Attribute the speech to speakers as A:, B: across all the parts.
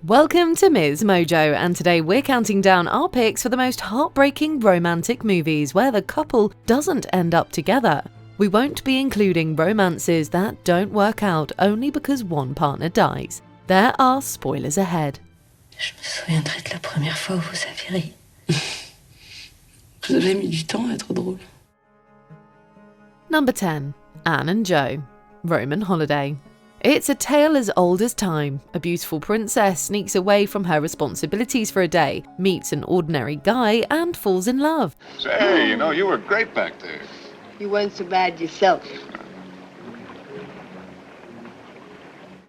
A: Welcome to MsMojo, and today we're counting down our picks for the most heartbreaking romantic movies where the couple doesn't end up together. We won't be including romances that don't work out only because one partner dies. There are spoilers ahead.
B: Je me souviendrai de la première fois où vous avez ri. Vous avez mis du temps à être drôle.
A: Number 10. Anne and Joe. Roman Holiday. It's a tale as old as time. A beautiful princess sneaks away from her responsibilities for a day, meets an ordinary guy, and falls in love.
C: Say, you were great back there.
D: You weren't so bad yourself.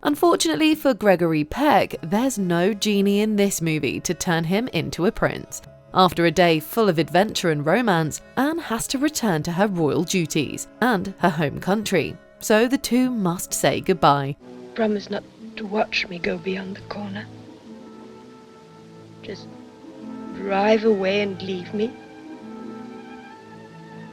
A: Unfortunately for Gregory Peck, there's no genie in this movie to turn him into a prince. After a day full of adventure and romance, Anne has to return to her royal duties and her home country. So the two must say goodbye.
E: Promise not to watch me go beyond the corner. Just drive away and leave me,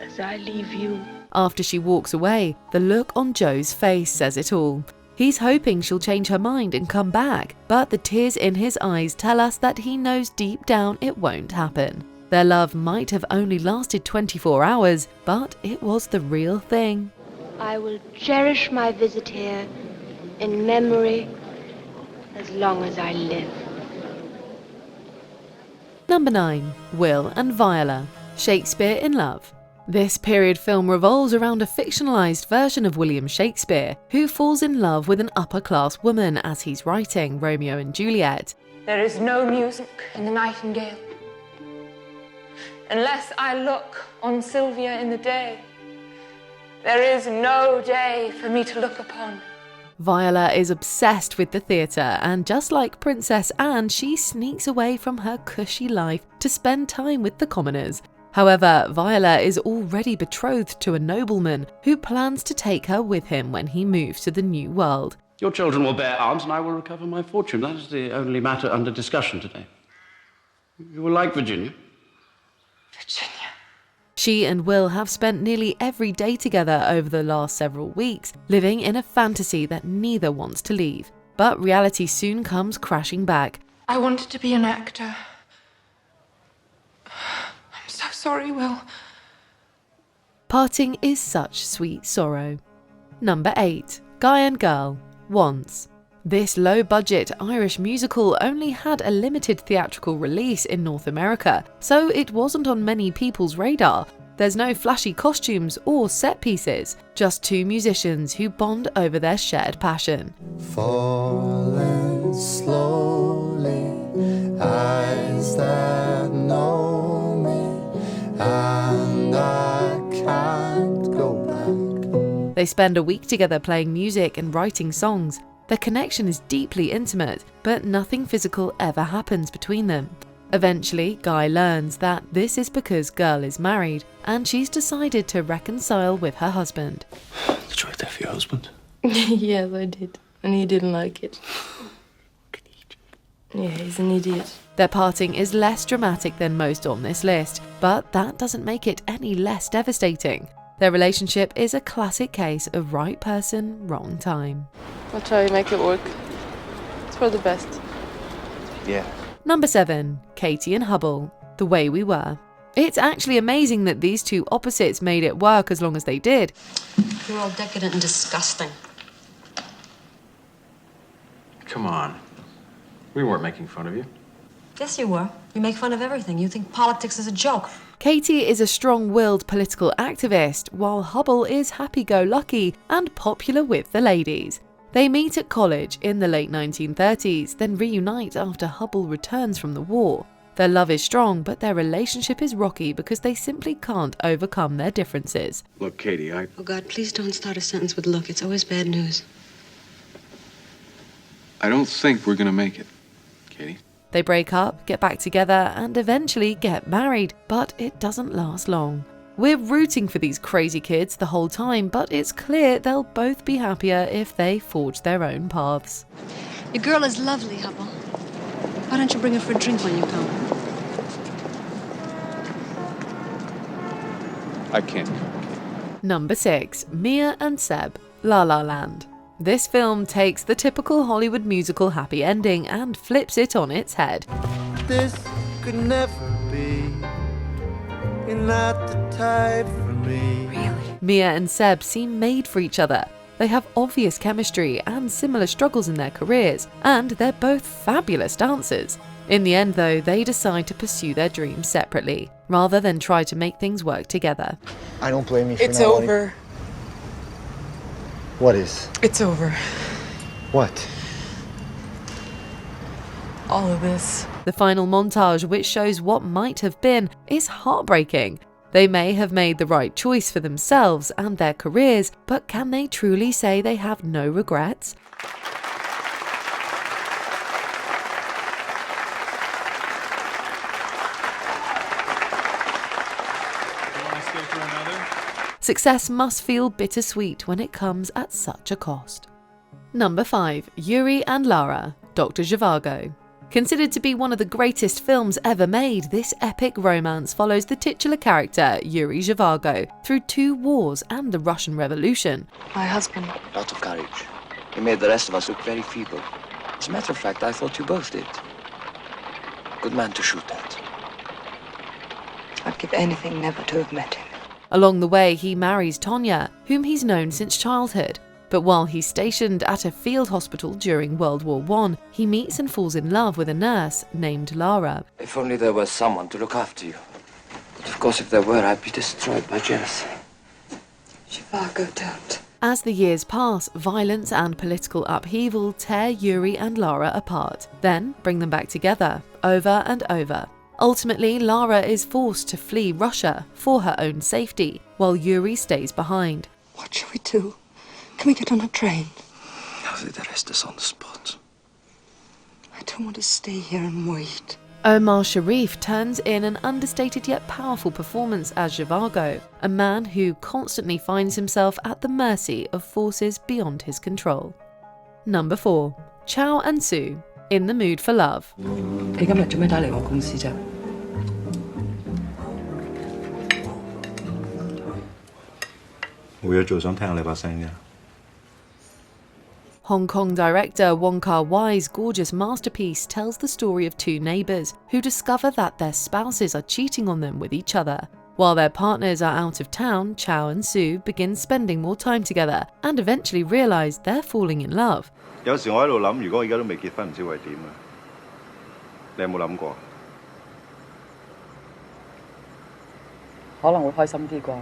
E: as I leave you.
A: After she walks away, the look on Joe's face says it all. He's hoping she'll change her mind and come back, but the tears in his eyes tell us that he knows deep down it won't happen. Their love might have only lasted 24 hours, but it was the real thing.
E: I will cherish my visit here in memory as long as I live.
A: Number 9. Will and Viola. Shakespeare in Love. This period film revolves around a fictionalized version of William Shakespeare, who falls in love with an upper-class woman as he's writing Romeo and Juliet.
F: There is no music in the nightingale, unless I look on Sylvia in the day. There is no day for me to look upon.
A: Viola is obsessed with the theatre, and just like Princess Anne, she sneaks away from her cushy life to spend time with the commoners. However, Viola is already betrothed to a nobleman who plans to take her with him when he moves to the new world.
G: Your children will bear arms and I will recover my fortune. That is the only matter under discussion today. You will like Virginia.
F: Virginia.
A: She and Will have spent nearly every day together over the last several weeks, living in a fantasy that neither wants to leave. But reality soon comes crashing back.
F: I wanted to be an actor. I'm so sorry, Will.
A: Parting is such sweet sorrow. Number 8. Guy and Girl. Once. This low-budget Irish musical only had a limited theatrical release in North America, so it wasn't on many people's radar. There's no flashy costumes or set pieces, just two musicians who bond over their shared passion.
H: Falling slowly, eyes that know me, and I can't go back.
A: They spend a week together playing music and writing songs. Their connection is deeply intimate, but nothing physical ever happens between them. Eventually, Guy learns that this is because Girl is married, and she's decided to reconcile with her husband.
G: Did you write that for your husband?
E: Yes, I did. And he didn't like it. Yeah, he's an idiot.
A: Their parting is less dramatic than most on this list, but that doesn't make it any less devastating. Their relationship is a classic case of right person, wrong time.
E: I'll try to make it work. It's for the best.
C: Yeah.
A: Number 7. Katie and Hubble. The Way We Were. It's actually amazing that these two opposites made it work as long as they did.
B: You're all decadent and disgusting.
I: Come on. We weren't making fun of you.
B: Yes, you were. You make fun of everything. You think politics is a joke.
A: Katie is a strong-willed political activist, while Hubble is happy-go-lucky and popular with the ladies. They meet at college in the late 1930s, then reunite after Hubble returns from the war. Their love is strong, but their relationship is rocky because they simply can't overcome their differences.
I: Look, Katie,
B: Oh, God, please don't start a sentence with look. It's always bad news.
C: I don't think we're gonna make it, Katie.
A: They break up, get back together, and eventually get married, but it doesn't last long. We're rooting for these crazy kids the whole time, but it's clear they'll both be happier if they forge their own paths.
B: Your girl is lovely, Hubble. Why don't you bring her for a drink when you come?
C: I can't.
A: Number 6. Mia and Seb. La La Land. This film takes the typical Hollywood musical happy ending and flips it on its head.
H: This could never be. You're not the type for me.
E: Really?
A: Mia and Seb seem made for each other. They have obvious chemistry and similar struggles in their careers, and they're both fabulous dancers. In the end, though, they decide to pursue their dreams separately, rather than try to make things work together.
J: I don't blame you for
F: It's
J: not wanting-
F: over.
J: What is?
F: It's over.
J: What?
F: All of this.
A: The final montage, which shows what might have been, is heartbreaking. They may have made the right choice for themselves and their careers, but can they truly say they have no regrets? Success must feel bittersweet when it comes at such a cost. Number 5. Yuri and Lara, Dr. Zhivago. Considered to be one of the greatest films ever made, this epic romance follows the titular character, Yuri Zhivago, through 2 wars and the Russian Revolution.
F: My husband.
K: Lots of courage. He made the rest of us look very feeble. As a matter of fact, I thought you both did. Good man to shoot at.
F: I'd give anything never to have met him.
A: Along the way, he marries Tonya, whom he's known since childhood. But while he's stationed at a field hospital during World War I, he meets and falls in love with a nurse named Lara.
K: If only there was someone to look after you. But of course, if there were, I'd be destroyed by jealousy.
F: Zhivago, don't.
A: As the years pass, violence and political upheaval tear Yuri and Lara apart, then bring them back together, over and over. Ultimately, Lara is forced to flee Russia for her own safety, while Yuri stays behind.
F: What shall we do? Can we get on a train?
K: Now they arrest us on the spot.
F: I don't want to stay here and wait.
A: Omar Sharif turns in an understated yet powerful performance as Zhivago, a man who constantly finds himself at the mercy of forces beyond his control. Number 4. Ciao and Sue, In the Mood for Love.
B: 你今日做咩打嚟我公司啫？
L: 冇嘢做，想聽下你把聲啫。
A: Hong Kong director Wong Kar-wai's gorgeous masterpiece tells the story of 2 neighbours who discover that their spouses are cheating on them with each other. While their partners are out of town, Ciao and Sue begin spending more time together and eventually realise they're falling in love.
L: 有時我喺度諗，如果我而家都未結婚，唔知會係點啊？你有冇諗過？
B: 可能會開心啲啩。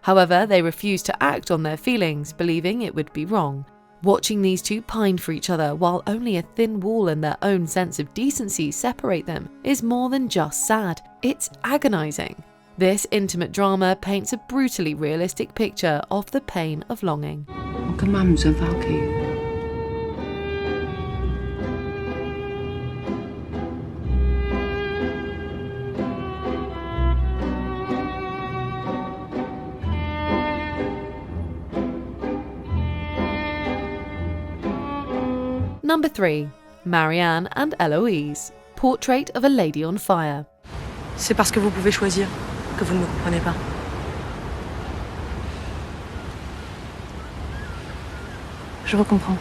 A: However, they refuse to act on their feelings, believing it would be wrong. Watching these 2 pine for each other while only a thin wall and their own sense of decency separate them is more than just sad, it's agonising. This intimate drama paints a brutally realistic picture of the pain of longing.
B: 我今晚唔想返屋企。
A: Number 3. Marianne and Eloise, Portrait of a Lady on Fire.
B: C'est parce que vous pouvez choisir que vous ne me comprenez pas. Je vous comprends.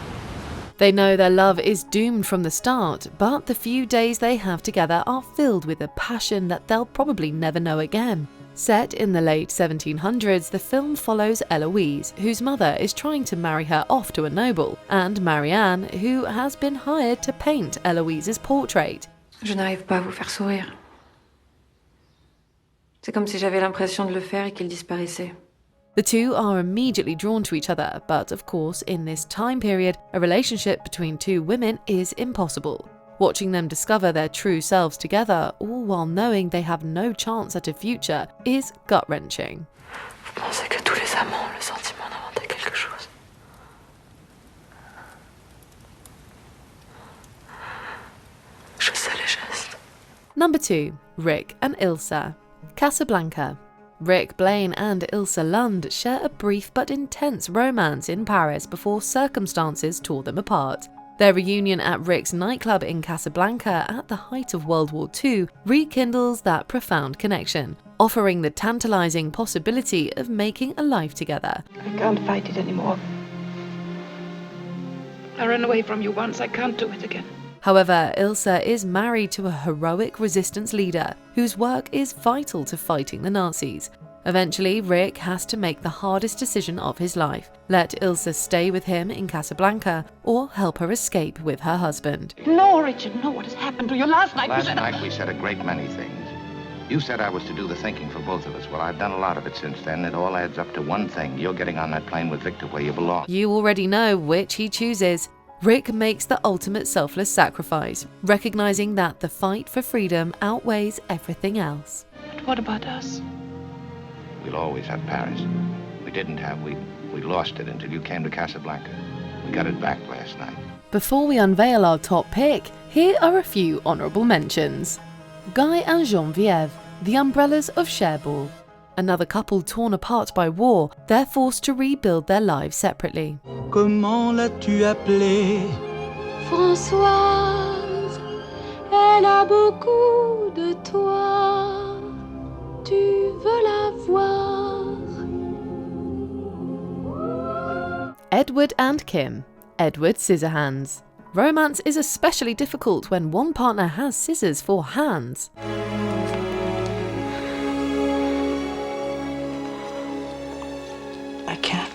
A: They know their love is doomed from the start, but the few days they have together are filled with a passion that they'll probably never know again. Set in the late 1700s, the film follows Eloise, whose mother is trying to marry her off to a noble, and Marianne, who has been hired to paint Eloise's portrait.
F: Je n'arrive pas à vous faire sourire. C'est comme si j'avais l'impression de le faire et qu'il disparaissait.
A: The 2 are immediately drawn to each other, but of course, in this time period, a relationship between 2 women is impossible. Watching them discover their true selves together, all while knowing they have no chance at a future, is gut-wrenching.
F: Vous pensez que tous les amants ont le sentiment d'inventer quelque chose? Je sais les gestes.
A: Number 2. Rick and Ilsa, Casablanca. Rick Blaine and Ilsa Lund share a brief but intense romance in Paris before circumstances tore them apart. Their reunion at Rick's nightclub in Casablanca at the height of World War II rekindles that profound connection, offering the tantalizing possibility of making a life together.
F: I can't fight it anymore. I ran away from you once, I can't do it again.
A: However, Ilsa is married to a heroic resistance leader whose work is vital to fighting the Nazis. Eventually, Rick has to make the hardest decision of his life: let Ilsa stay with him in Casablanca or help her escape with her husband.
F: No, Richard, no, what has happened to you? Last night
M: we said a great many things. You said I was to do the thinking for both of us. Well, I've done a lot of it since then. It all adds up to one thing. You're getting on that plane with Victor where you belong.
A: You already know which he chooses. Rick makes the ultimate selfless sacrifice, recognizing that the fight for freedom outweighs everything else.
F: But what about us?
M: We'll always have Paris. We didn't have. We lost it until you came to Casablanca. We got it back last night.
A: Before we unveil our top pick, here are a few honourable mentions. Guy and Geneviève, the umbrellas of Cherbourg. Another couple torn apart by war, they're forced to rebuild their lives separately.
H: Comment l'as-tu appelée?
E: Françoise, elle a beaucoup de toi. Tu veux la voir?
A: Edward and Kim, Edward Scissorhands. Romance is especially difficult when one partner has scissors for hands.
F: I can't.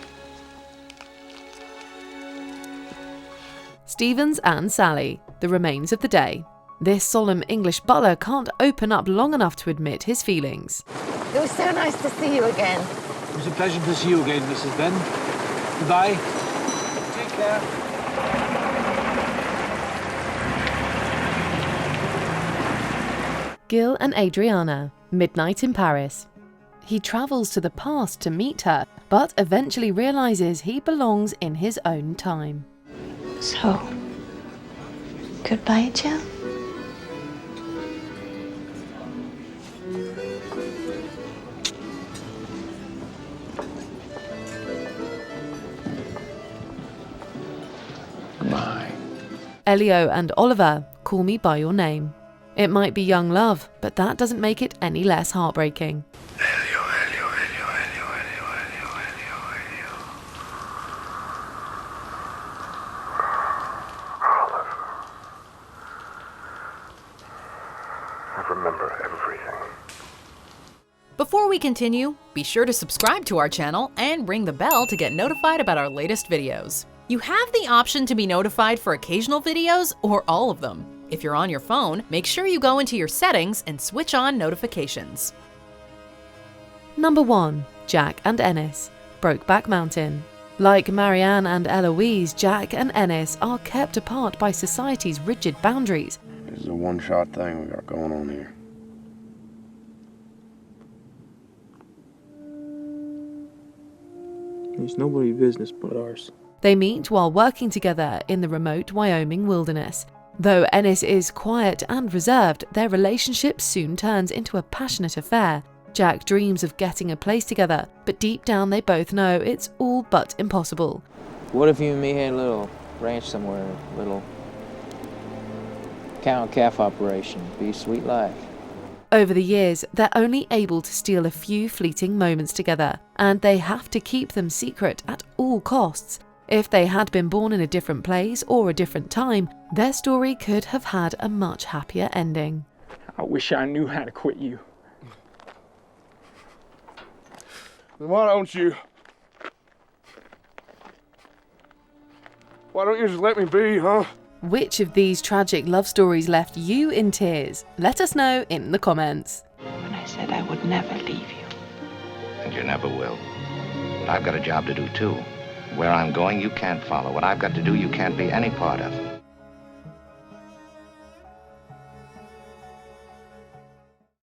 A: Stevens and Sally, The Remains of the Day. This solemn English butler can't open up long enough to admit his feelings.
N: It was so nice to see you again.
O: It was a pleasure to see you again, Mrs. Benn. Goodbye. Take care.
A: Gil and Adriana, Midnight in Paris. He travels to the past to meet her, but eventually realizes he belongs in his own time.
B: So, goodbye, Jill.
C: Goodbye.
A: Elio and Oliver, Call Me By Your Name. It might be young love, but that doesn't make it any less heartbreaking.
C: Remember everything.
P: Before we continue, be sure to subscribe to our channel and ring the bell to get notified about our latest videos. You have the option to be notified for occasional videos or all of them. If you're on your phone, make sure you go into your settings and switch on notifications.
A: Number 1. Jack and Ennis, Brokeback Mountain. Like Marianne and Eloise, Jack and Ennis are kept apart by society's rigid boundaries.
C: This is a one-shot thing we got going on here.
O: It's nobody's business but ours.
A: They meet while working together in the remote Wyoming wilderness. Though Enis is quiet and reserved, their relationship soon turns into a passionate affair. Jack dreams of getting a place together, but deep down they both know it's all but impossible.
Q: What if you and me had a little ranch somewhere, a little cow and calf operation? Be a sweet life.
A: Over the years, they're only able to steal a few fleeting moments together, and they have to keep them secret at all costs. If they had been born in a different place or a different time, their story could have had a much happier ending.
O: I wish I knew how to quit you.
C: Then why don't you just let me be, huh?
A: Which of these tragic love stories left you in tears? Let us know in the comments.
F: When I said I would never leave you.
M: And you never will. But I've got a job to do, too. Where I'm going, you can't follow. What I've got to do, you can't be any part of.